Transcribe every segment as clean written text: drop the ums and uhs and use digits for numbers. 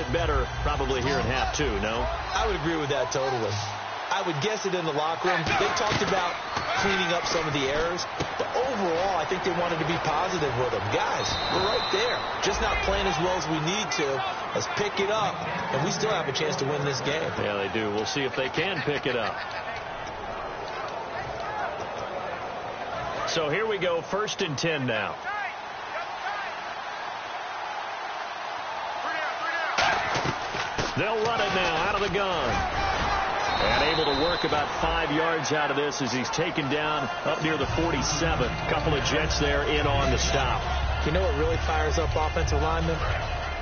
get better probably here in half two, no? I would agree with that totally. I would guess it in the locker room. They talked about cleaning up some of the errors, but overall, I think they wanted to be positive with them. Guys, we're right there. Just not playing as well as we need to. Let's pick it up, and we still have a chance to win this game. Yeah, they do. We'll see if they can pick it up. So here we go, 1st and 10 now. They'll run it now out of the gun. And able to work about 5 yards out of this as he's taken down up near the 47. Couple of Jets there in on the stop. You know what really fires up offensive linemen?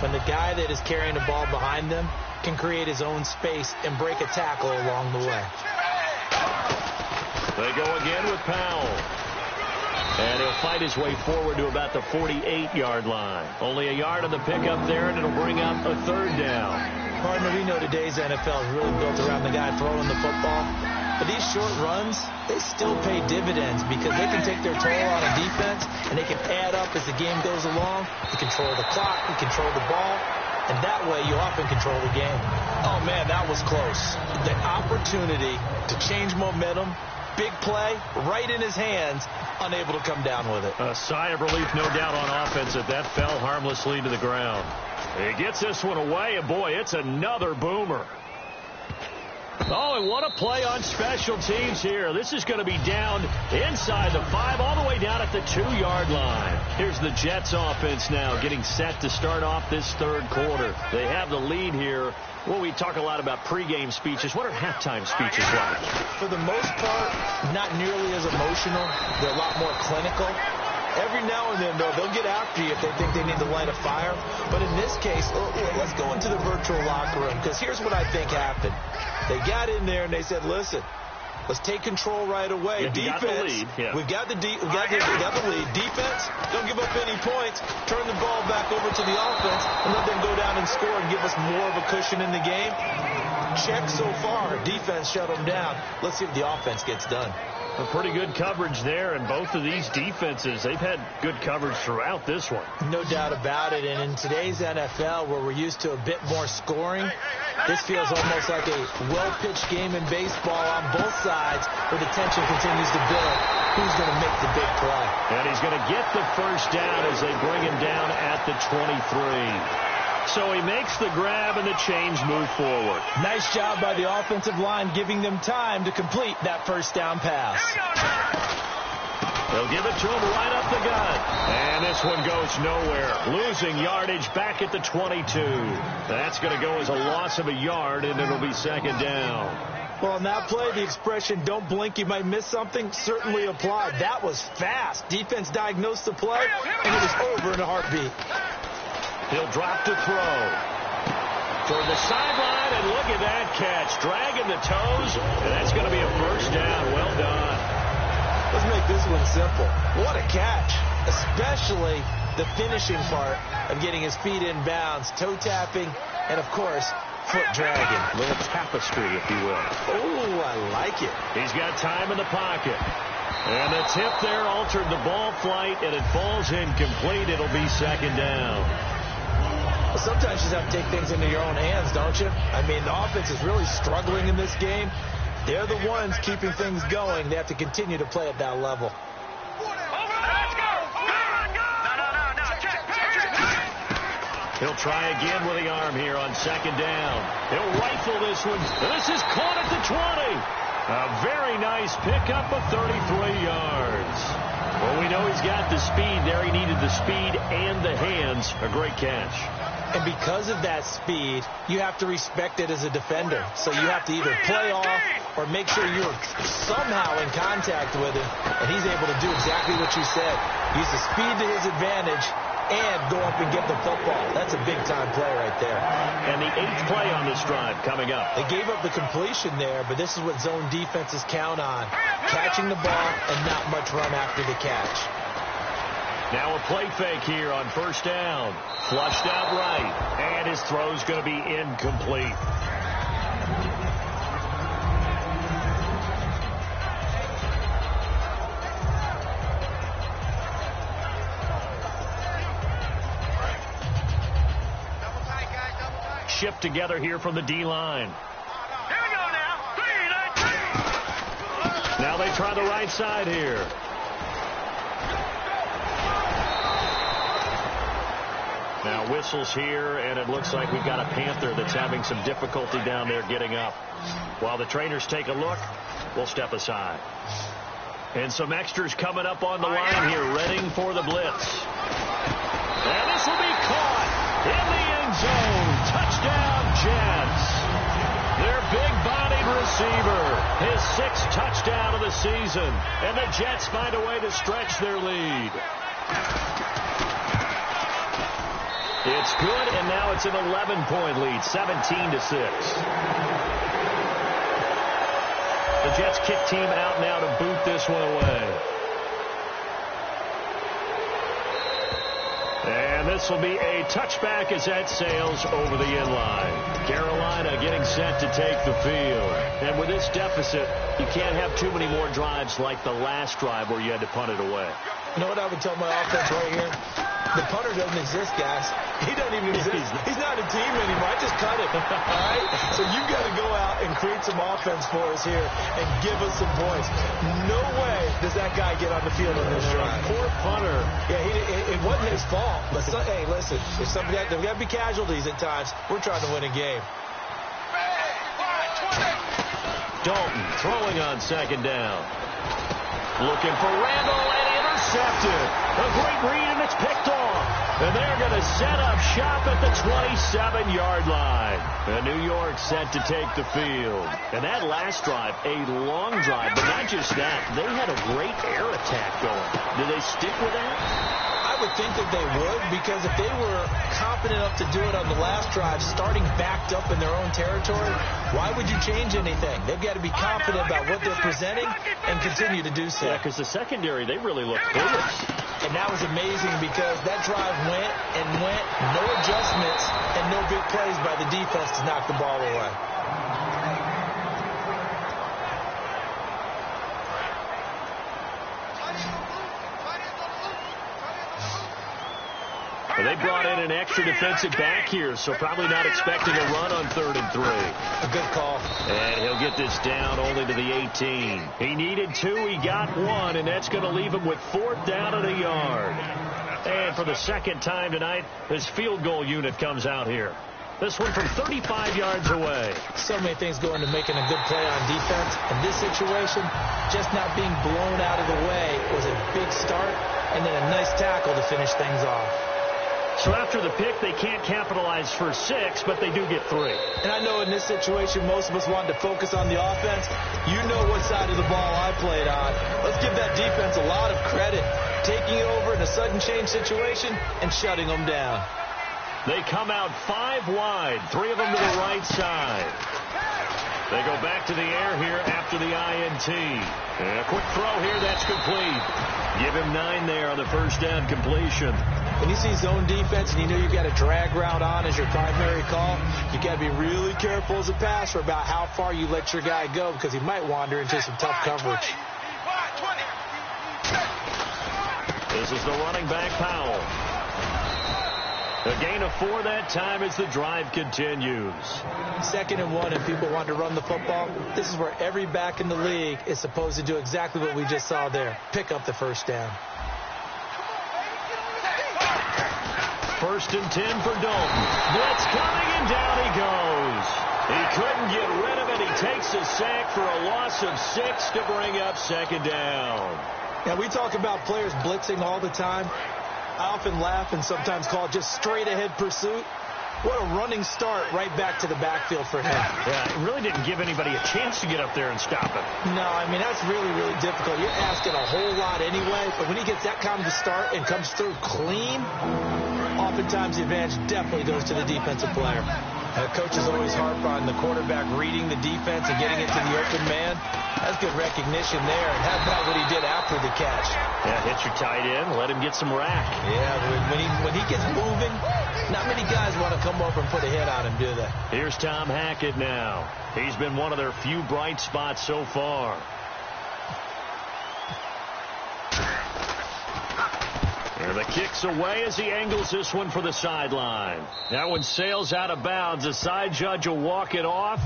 When the guy that is carrying the ball behind them can create his own space and break a tackle along the way. They go again with Powell. And he'll fight his way forward to about the 48-yard line. Only a yard on the pickup there, and it'll bring up a 3rd down. Partner, we know today's NFL is really built around the guy throwing the football. But these short runs, they still pay dividends because they can take their toll on a defense, and they can add up as the game goes along. You control the clock, you control the ball, and that way you often control the game. Oh, man, that was close. The opportunity to change momentum, big play, right in his hands, unable to come down with it. A sigh of relief, no doubt, on offense that that fell harmlessly to the ground. He gets this one away, and boy, it's another boomer. Oh, and what a play on special teams here. This is going to be down inside the 5, all the way down at the 2-yard line. Here's the Jets offense now getting set to start off this 3rd quarter. They have the lead here. Well, we talk a lot about pregame speeches. What are halftime speeches like? For the most part, not nearly as emotional. They're a lot more clinical. Every now and then, though, they'll get after you if they think they need to light a fire. But in this case, let's go into the virtual locker room, because here's what I think happened. They got in there and they said, listen, let's take control right away. Yeah, Defense, we've got the lead. Defense, don't give up any points. Turn the ball back over to the offense and let them go down and score and give us more of a cushion in the game. Check so far. Defense shut them down. Let's see if the offense gets done. A pretty good coverage there, and both of these defenses, they've had good coverage throughout this one. No doubt about it, and in today's NFL, where we're used to a bit more scoring, this feels almost like a well-pitched game in baseball on both sides, where the tension continues to build. Who's going to make the big play? And he's going to get the 1st down as they bring him down at the 23. So he makes the grab and the change move forward. Nice job by the offensive line giving them time to complete that 1st down pass. They'll give it to him right up the gut. And this one goes nowhere. Losing yardage back at the 22. That's going to go as a loss of a yard, and it'll be 2nd down. Well, on that play, the expression, don't blink, you might miss something, certainly applied. That was fast. Defense diagnosed the play, and it was over in a heartbeat. He'll drop to throw. Toward the sideline, and look at that catch. Dragging the toes, and that's going to be a 1st down. Well done. Let's make this one simple. What a catch, especially the finishing part of getting his feet in bounds, toe tapping, and, of course, foot dragging. A little tapestry, if you will. Oh, I like it. He's got time in the pocket. And the tip there altered the ball flight, and it falls incomplete. It'll be 2nd down. Well, sometimes you just have to take things into your own hands, don't you? I mean, the offense is really struggling in this game. They're the ones keeping things going. They have to continue to play at that level. He'll try again with the arm here on 2nd down. He'll rifle this one. This is caught at the 20. A very nice pickup of 33 yards. Well, we know he's got the speed there. He needed the speed and the hands. A great catch. And because of that speed, you have to respect it as a defender. So you have to either play off or make sure you're somehow in contact with him. And he's able to do exactly what you said. Use the speed to his advantage and go up and get the football. That's a big-time play right there. And the 8th play on this drive coming up. They gave up the completion there, but this is what zone defenses count on. Catching the ball and not much run after the catch. Now a play fake here on 1st down. Flushed out right. And his throw's going to be incomplete. shift together here from the D-line. Here we go now. 3, 9, 2. Now they try the right side here. Now whistles here, and it looks like we've got a Panther that's having some difficulty down there getting up. While the trainers take a look, we'll step aside. And some extras coming up on the line here, readying for the blitz. And this will be caught in the end zone. Touchdown, Jets. Their big-bodied receiver, his 6th touchdown of the season. And the Jets find a way to stretch their lead. It's good, and now it's an 11-point lead, 17-6. The Jets kick team out now to boot this one away. And this will be a touchback as that sails over the end line. Carolina getting set to take the field. And with this deficit, you can't have too many more drives like the last drive where you had to punt it away. You know what I would tell my offense right here? The punter doesn't exist, guys. He doesn't even exist. He's not a team anymore. I just cut him. All right? So you've got to go out and create some offense for us here and give us some points. No way does that guy get on the field in this drive. Poor punter. Yeah, it wasn't his fault. But hey, listen, if somebody there's got to be casualties at times. We're trying to win a game. Dalton throwing on 2nd down. Looking for Randall and intercepted. A great read, and it's picked off. And they're going to set up shop at the 27-yard line. And New York set to take the field. And that last drive, a long drive, but not just that. They had a great air attack going. Do they stick with that? I would think that they would, because if they were confident enough to do it on the last drive, starting backed up in their own territory, why would you change anything? They've got to be confident about what they're presenting and continue to do so. Yeah, because the secondary, they really looked clueless. And that was amazing because that drive went and went, no adjustments and no big plays by the defense to knock the ball away. Well, they brought in an extra defensive back here, so probably not expecting a run on 3rd and 3. A good call. And he'll get this down only to the 18. He needed 2, he got 1, and that's going to leave him with 4th down and a yard. And for the 2nd time tonight, his field goal unit comes out here. This one from 35 yards away. So many things go into making a good play on defense. In this situation, just not being blown out of the way was a big start, and then a nice tackle to finish things off. So after the pick, they can't capitalize for 6, but they do get 3. And I know in this situation, most of us wanted to focus on the offense. You know what side of the ball I played on. Let's give that defense a lot of credit. Taking over in a sudden change situation and shutting them down. They come out 5 wide, 3 of them to the right side. They go back to the air here after the INT. And a quick throw here, that's complete. Give him 9 there on the 1st down completion. When you see zone defense and you know you've got a drag route on as your primary call, you got to be really careful as a passer about how far you let your guy go, because he might wander into some tough coverage. This is the running back, Powell. A gain of 4 that time as the drive continues. 2nd and 1, and people want to run the football. This is where every back in the league is supposed to do exactly what we just saw there. Pick up the 1st down. 1st and 10 for Dalton. Blitz coming, and down he goes. He couldn't get rid of it. He takes a sack for a loss of 6 to bring up 2nd down. Now, we talk about players blitzing all the time. I often laugh and sometimes call it just straight-ahead pursuit. What a running start right back to the backfield for him. Yeah, it really didn't give anybody a chance to get up there and stop it. No, I mean, that's really, really difficult. You're asking a whole lot anyway, but when he gets that kind of start and comes through clean, oftentimes the advantage definitely goes to the defensive player. And the coaches always harp on the quarterback reading the defense and getting it to the open man. That's good recognition there. And how about what he did after the catch? Yeah, hit your tight end, let him get some rack. Yeah, when he gets moving, not many guys want to come over and put a hit on him, do they? Here's Tom Hackett now. He's been one of their few bright spots so far. And And the kick's away as he angles this one for the sideline. That one sails out of bounds. The side judge will walk it off.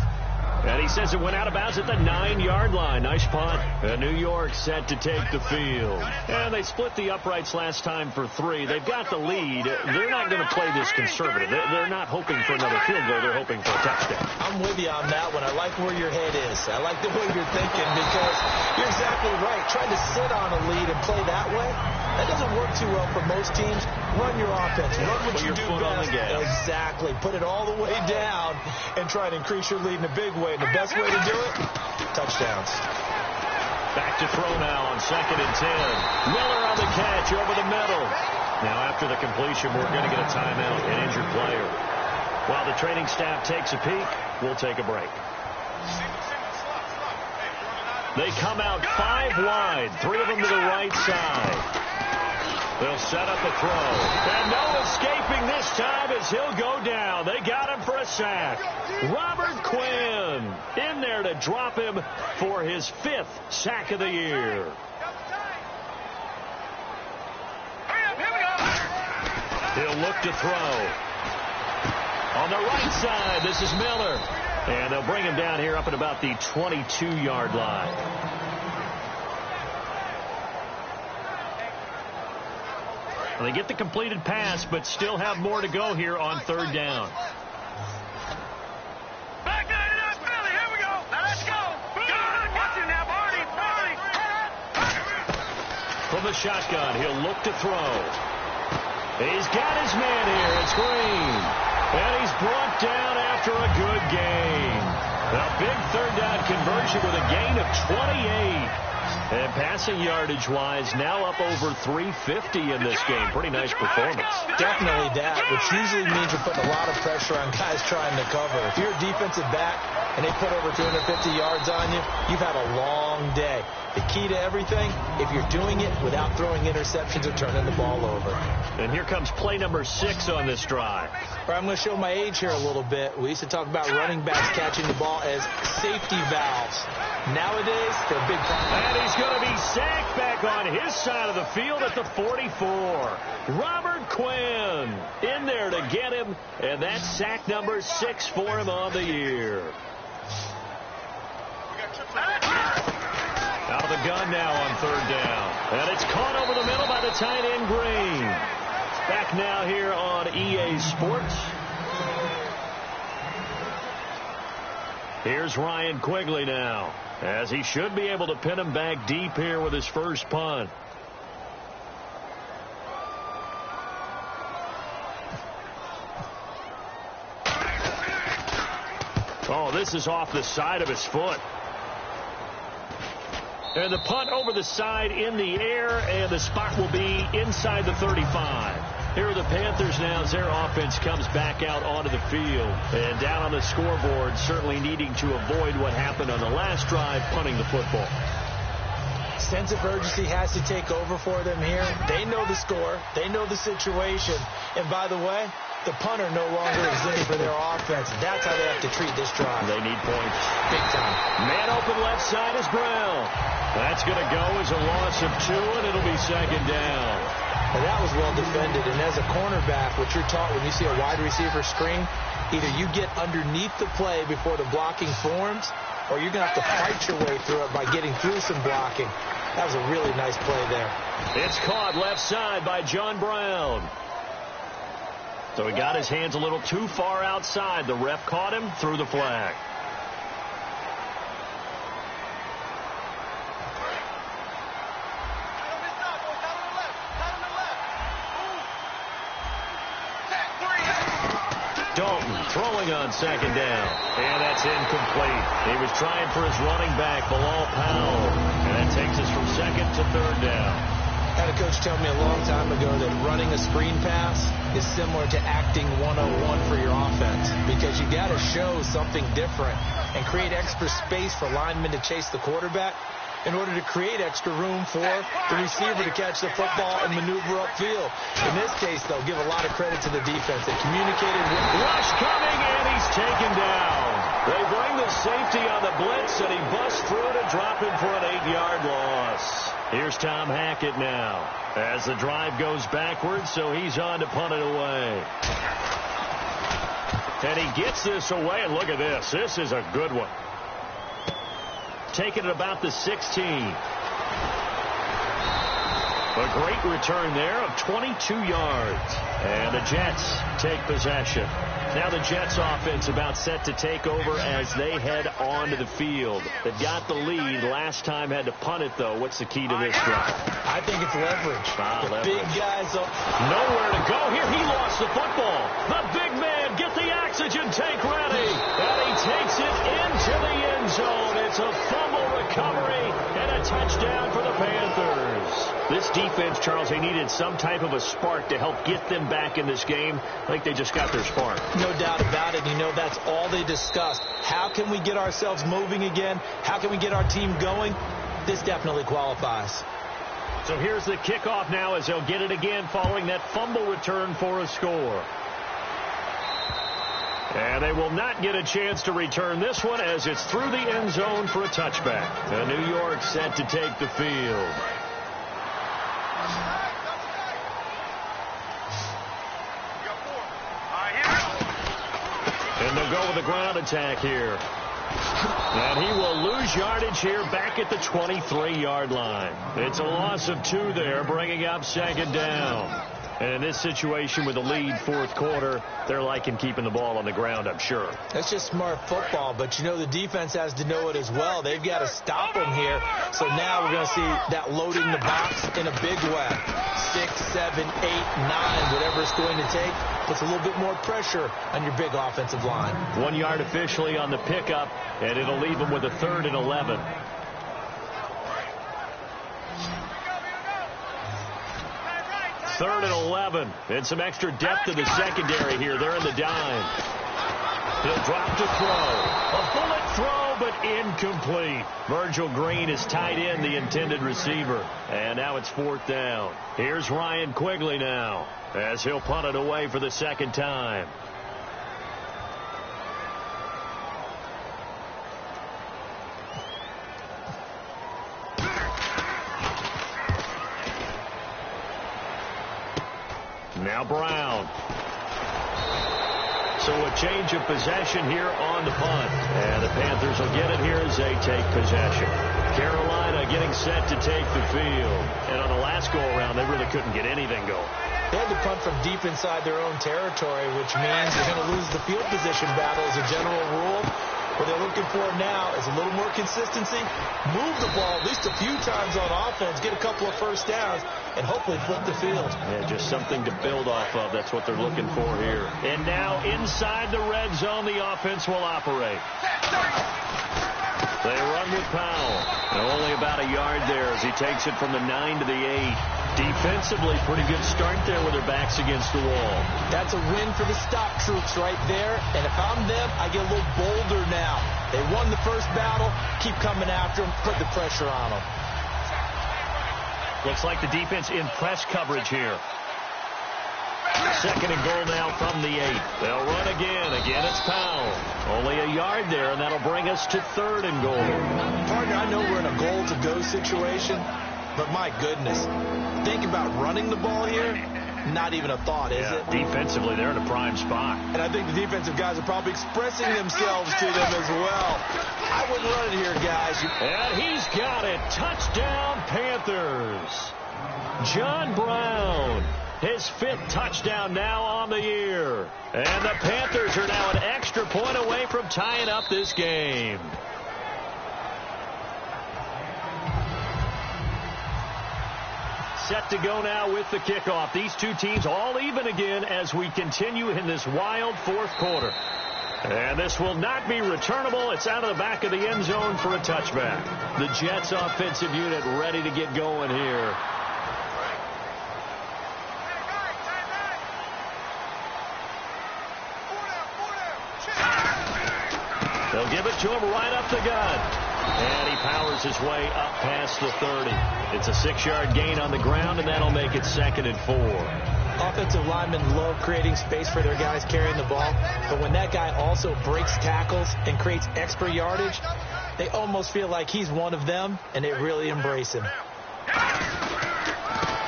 And he says it went out of bounds at the 9-yard line. Nice punt. And New York set to take the field. And they split the uprights last time for 3. They've got the lead. They're not going to play this conservative. They're not hoping for another field goal. They're hoping for a touchdown. I'm with you on that one. I like where your head is. I like the way you're thinking because you're exactly right. Trying to sit on a lead and play that way, that doesn't work too well for most teams. Run your offense. Run what you do best. On the gas. Exactly. Put it all the way down and try to increase your lead in a big way. The best way to do it, touchdowns. Back to throw now on 2nd and 10. Miller on the catch over the middle. Now after the completion, we're going to get a timeout, an injured player. While the training staff takes a peek, we'll take a break. They come out 5 wide, 3 of them to the right side. They'll set up a throw. And no escaping this time as he'll go down. They got him for a sack. Robert Quinn in there to drop him for his 5th sack of the year. He'll look to throw. On the right side, this is Miller. And they'll bring him down here up at about the 22-yard line. They get the completed pass, but still have more to go here on 3rd down. Back to it, Billy. Here we go. Now let's go. Good. Watch it now, Barney. From the shotgun, he'll look to throw. He's got his man here. It's Green. And he's brought down after a good gain. A big 3rd down conversion with a gain of 28. And passing yardage-wise, now up over 350 in this game. Pretty nice performance. Definitely that, which usually means you're putting a lot of pressure on guys trying to cover. If you're a defensive back and they put over 250 yards on you, you've had a long day. The key to everything, if you're doing it without throwing interceptions or turning the ball over. And here comes play number 6 on this drive. All right, I'm going to show my age here a little bit. We used to talk about running backs catching the ball as safety valves. Nowadays, they're big problems. And he's going to be sacked back on his side of the field at the 44. Robert Quinn in there to get him, and that's sack number 6 for him on the year. Out of the gun now on 3rd down. And it's caught over the middle by the tight end Green. Back now here on EA Sports. Here's Ryan Quigley now, as he should be able to pin him back deep here with his first punt. Oh, this is off the side of his foot. And the punt over the side in the air, and the spot will be inside the 35. Here are the Panthers now as their offense comes back out onto the field. And down on the scoreboard, certainly needing to avoid what happened on the last drive, punting the football. Sense of urgency has to take over for them here. They know the score. They know the situation. And by the way, the punter no longer exists for their offense. That's how they have to treat this drive. They need points. Big time. Man open left side is Brown. That's going to go as a loss of 2, and it'll be 2nd down. Well, that was well defended. And as a cornerback, what you're taught when you see a wide receiver screen, either you get underneath the play before the blocking forms, or you're going to have to fight your way through it by getting through some blocking. That was a really nice play there. It's caught left side by John Brown. So he got his hands a little too far outside. The ref caught him, threw the flag. Dalton throwing on 2nd down. And that's incomplete. He was trying for his running back, Bilal Powell. And that takes us from 2nd to 3rd down. I had a coach tell me a long time ago that running a screen pass is similar to acting 101 for your offense, because you got to show something different and create extra space for linemen to chase the quarterback in order to create extra room for the receiver to catch the football and maneuver upfield. In this case, though, give a lot of credit to the defense. They communicated with rush coming, and he's taken down. They bring the safety on the blitz, and he busts through to drop him for an 8-yard loss. Here's Tom Hackett now as the drive goes backwards, so he's on to punt it away. And he gets this away, and look at this. This is a good one. Taking it about the 16. A great return there of 22 yards. And the Jets take possession. Now the Jets offense about set to take over as they head onto the field. They've got the lead. Last time had to punt it, though. What's the key to this drive? I think it's leverage. The big guys up. Nowhere to go here. He lost the football. The big man, get the oxygen tank ready. And he takes it into the end zone. It's a fumble recovery and a touchdown for the Panthers. This defense, Charles, they needed some type of a spark to help get them back in this game. I think they just got their spark. No doubt about it. You know, that's all they discussed. How can we get ourselves moving again? How can we get our team going? This definitely qualifies. So here's the kickoff now as they'll get it again following that fumble return for a score. And they will not get a chance to return this one as it's through the end zone for a touchback. And New York set to take the field. And they'll go with the ground attack here. And he will lose yardage here back at the 23-yard line. It's a loss of 2 there, bringing up second down. And in this situation with the lead fourth quarter, they're liking keeping the ball on the ground, I'm sure. That's just smart football, but you know the defense has to know it as well. They've got to stop them here. So now we're going to see that loading the box in a big way. 6, 7, 8, 9, whatever it's going to take, puts a little bit more pressure on your big offensive line. 1 yard officially on the pickup, and it'll leave them with a 3rd and 11. Third and 11, and some extra depth to the secondary here. They're in the dime. He'll drop to throw. A bullet throw, but incomplete. Virgil Green is tied in, the intended receiver. And now it's 4th down. Here's Ryan Quigley now, as he'll punt it away for the second time. Now Brown. So a change of possession here on the punt. And the Panthers will get it here as they take possession. Carolina getting set to take the field. And on the last go-around, they really couldn't get anything going. They had to punt from deep inside their own territory, which means they're going to lose the field position battle as a general rule. What they're looking for now is a little more consistency, move the ball at least a few times on offense, get a couple of first downs, and hopefully flip the field. Yeah, just something to build off of. That's what they're looking for here. And now inside the red zone, the offense will operate. They run with Powell. And only about a yard there as he takes it from the 9 to the 8. Defensively, pretty good start there with their backs against the wall. That's a win for the stop troops right there. And if I'm them, I get a little bolder now. They won the first battle. Keep coming after them. Put the pressure on them. Looks like the defense in press coverage here. Second and goal now from the 8. They'll run again. Again, it's Powell. Only a yard there, and that'll bring us to 3rd and goal. Partner, I know we're in a goal-to-go situation, but my goodness, think about running the ball here. Not even a thought, is it? Defensively, they're in a prime spot. And I think the defensive guys are probably expressing themselves to them as well. I wouldn't run it here, guys. And he's got it. Touchdown, Panthers. John Brown. His 5th touchdown now on the year. And the Panthers are now an extra point away from tying up this game. Set to go now with the kickoff. These two teams all even again as we continue in this wild fourth quarter. And this will not be returnable. It's out of the back of the end zone for a touchback. The Jets offensive unit ready to get going here. They'll give it to him right up the gut. And he powers his way up past the 30. It's a 6-yard gain on the ground, and that'll make it 2nd and 4. Offensive linemen love creating space for their guys carrying the ball. But when that guy also breaks tackles and creates extra yardage, they almost feel like he's one of them, and they really embrace him.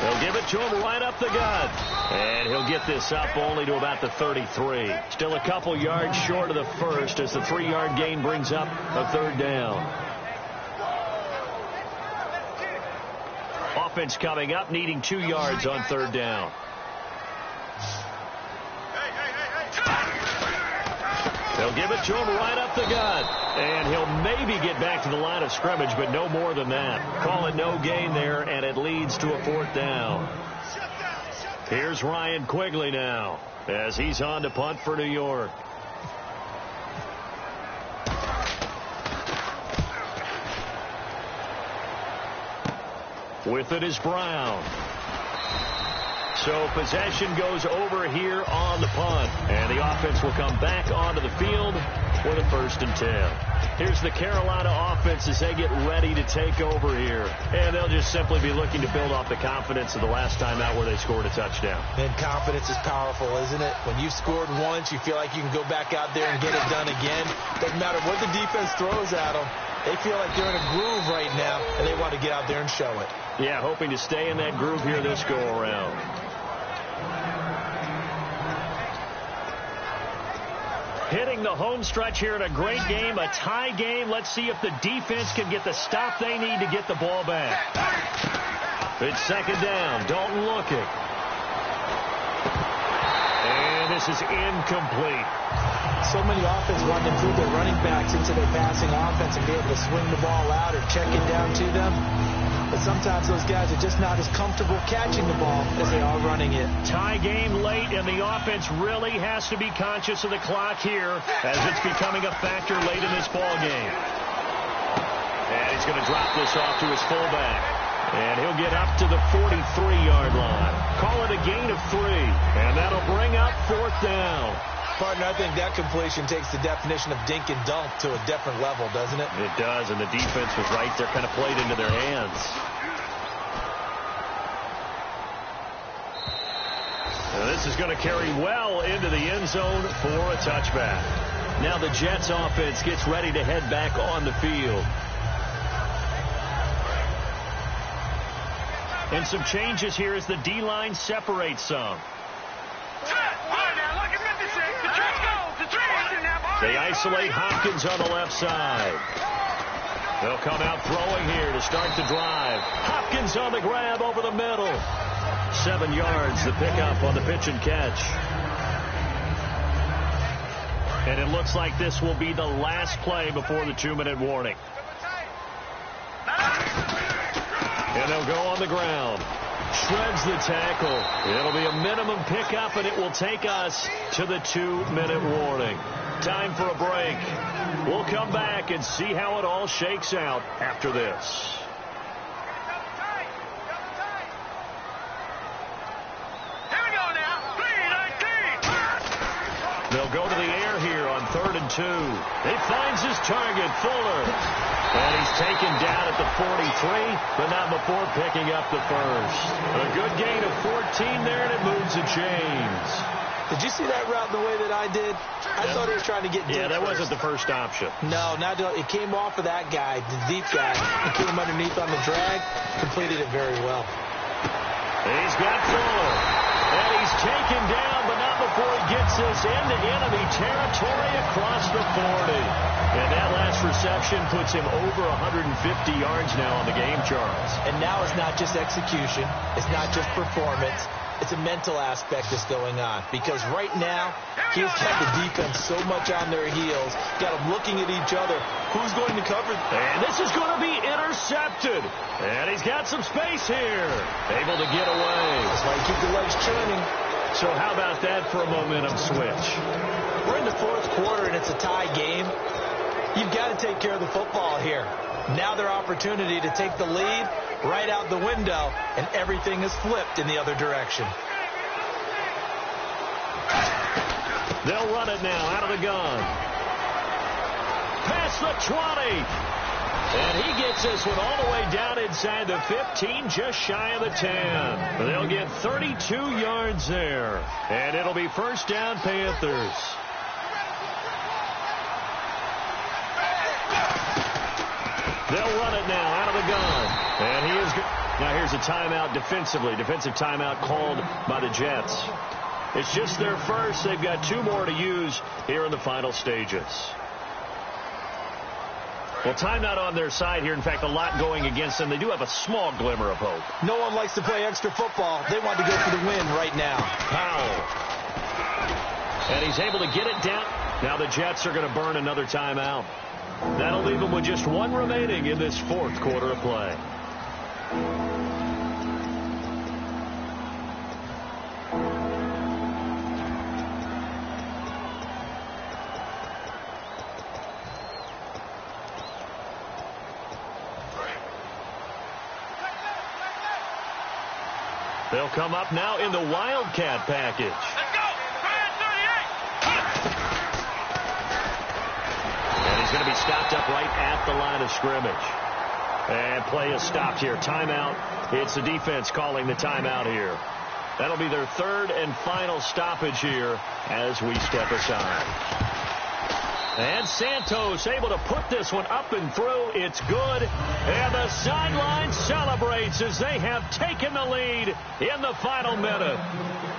They'll give it to him right up the gut. And he'll get this up only to about the 33. Still a couple yards short of the first as the 3-yard gain brings up a third down. Offense coming up, needing 2 yards on third down. They'll give it to him right up the gut. And he'll maybe get back to the line of scrimmage, but no more than that. Call it no gain there, and it leads to a 4th down. Here's Ryan Quigley now as he's on to punt for New York. With it is Brown. So possession goes over here on the punt. And the offense will come back onto the field for the 1st and 10. Here's the Carolina offense as they get ready to take over here. And they'll just simply be looking to build off the confidence of the last time out where they scored a touchdown. And confidence is powerful, isn't it? When you've scored once, you feel like you can go back out there and get it done again. Doesn't matter what the defense throws at them. They feel like they're in a groove right now, and they want to get out there and show it. Yeah, hoping to stay in that groove here this go-around. Hitting the home stretch here in a great game, a tie game. Let's see if the defense can get the stop they need to get the ball back. It's 2nd down. Dalton looking. And this is incomplete. So many offense want to improve their running backs into their passing offense and be able to swing the ball out or check it down to them. But sometimes those guys are just not as comfortable catching the ball as they are running it. Tie game late, and the offense really has to be conscious of the clock here as it's becoming a factor late in this ball game. And he's going to drop this off to his fullback. And he'll get up to the 43-yard line. Call it a gain of 3. And that'll bring up 4th down. Partner, I think that completion takes the definition of dink and dunk to a different level, doesn't it? It does, and the defense was right there, kind of played into their hands. Now this is going to carry well into the end zone for a touchback. Now the Jets offense gets ready to head back on the field. And some changes here as the D-line separates some. They isolate Hopkins on the left side. They'll come out throwing here to start the drive. Hopkins on the grab over the middle. 7 yards, the pickup on the pitch and catch. And it looks like this will be the last play before the 2-minute warning. And they'll go on the ground. Shreds the tackle. It'll be a minimum pickup, and it will take us to the 2-minute warning. Time for a break. We'll come back and see how it all shakes out after this. Here we go now. 3-19. They'll go to the air here on 3rd and 2. He finds his target, Fuller. And he's taken down at the 43, but not before picking up the first. A good gain of 14 there, and it moves the chains. Did you see that route the way that I did? I thought he was trying to get deep. Yeah, that first. wasn't the first option. No, it came off of that guy, the deep guy. He came underneath on the drag, completed it very well. He's got Fuller. And he's taken down, but not before he gets this into enemy territory across the 40. And that last reception puts him over 150 yards now on the game, Charles. And now it's not just execution. It's not just performance. It's a mental aspect that's going on. Because right now, he's got the defense so much on their heels, got them looking at each other. Who's going to cover? And this is going to be intercepted. And he's got some space here. Able to get away. That's why you keep the legs churning. So how about that for a momentum switch? We're in the 4th quarter, and it's a tie game. You've got to take care of the football here. Now their opportunity to take the lead right out the window, and everything is flipped in the other direction. They'll run it now out of the gun. Past the 20. And he gets this one all the way down inside the 15, just shy of the 10. They'll get 32 yards there. And it'll be 1st down, Panthers. They'll run it now out of the gun. And he is Now here's a timeout defensively. Defensive timeout called by the Jets. It's just their first. They've got 2 more to use here in the final stages. Well, timeout on their side here. In fact, a lot going against them. They do have a small glimmer of hope. No one likes to play extra football. They want to go for the win right now. Powell. And he's able to get it down. Now the Jets are going to burn another timeout. That'll leave them with just 1 remaining in this 4th quarter of play. They'll come up now in the Wildcat package. Let's go. Ryan 38. And he's going to be stopped up right at the line of scrimmage. And play is stopped here. Timeout. It's the defense calling the timeout here. That'll be their 3rd and final stoppage here as we step aside. And Santos able to put this one up and through. It's good. And the sideline celebrates as they have taken the lead in the final minute.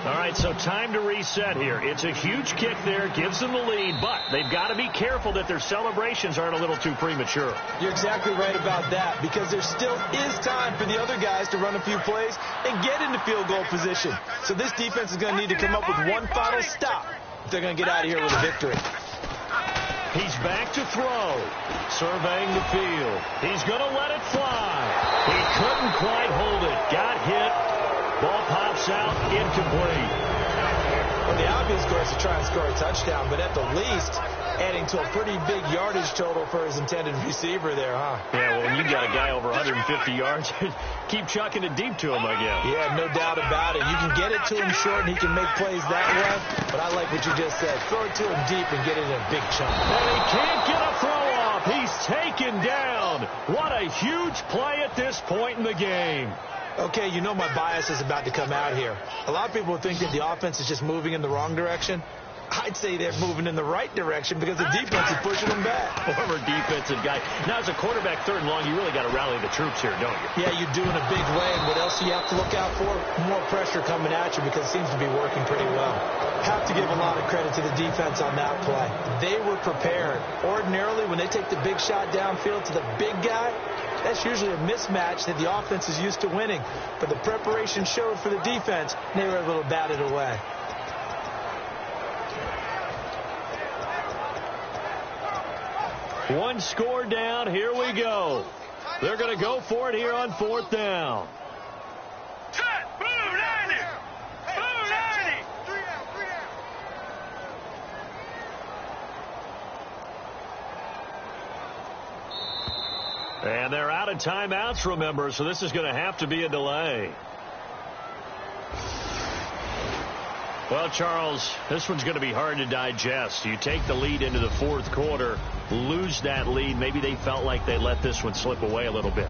All right, so time to reset here. It's a huge kick there. Gives them the lead, but they've got to be careful that their celebrations aren't a little too premature. You're exactly right about that, because there still is time for the other guys to run a few plays and get into field goal position. So this defense is going to need to come up with one final stop if they're going to get out of here with a victory. He's back to throw. Surveying the field. He's going to let it fly. He couldn't quite hold it. Got hit. Ball pops out. Incomplete. Well, the obvious course is to try and score a touchdown, but at the least, adding to a pretty big yardage total for his intended receiver there, huh? Yeah, well, when you got a guy over 150 yards, keep chucking it deep to him, I guess. Yeah, no doubt about it. You can get it to him short, and he can make plays that way, but I like what you just said. Throw it to him deep and get it in a big chunk. And he can't get a throw off. He's taken down. What a huge play at this point in the game. Okay, you know my bias is about to come out here. A lot of people think that the offense is just moving in the wrong direction. I'd say they're moving in the right direction because the defense is pushing them back. Former defensive guy. Now, as a quarterback 3rd and long, you really got to rally the troops here, don't you? Yeah, you do in a big way. And what else do you have to look out for? More pressure coming at you because it seems to be working pretty well. Have to give a lot of credit to the defense on that play. They were prepared. Ordinarily, when they take the big shot downfield to the big guy, that's usually a mismatch that the offense is used to winning. But the preparation showed for the defense, and they were able to bat it away. One score down. Here we go. They're going to go for it here on 4th down. Set. Blue 90. Blue 90. 3 down. 3 down. And they're out of timeouts, remember, so this is going to have to be a delay. Well, Charles, this one's going to be hard to digest. You take the lead into the 4th quarter, lose that lead. Maybe they felt like they let this one slip away a little bit.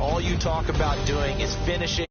All you talk about doing is finishing.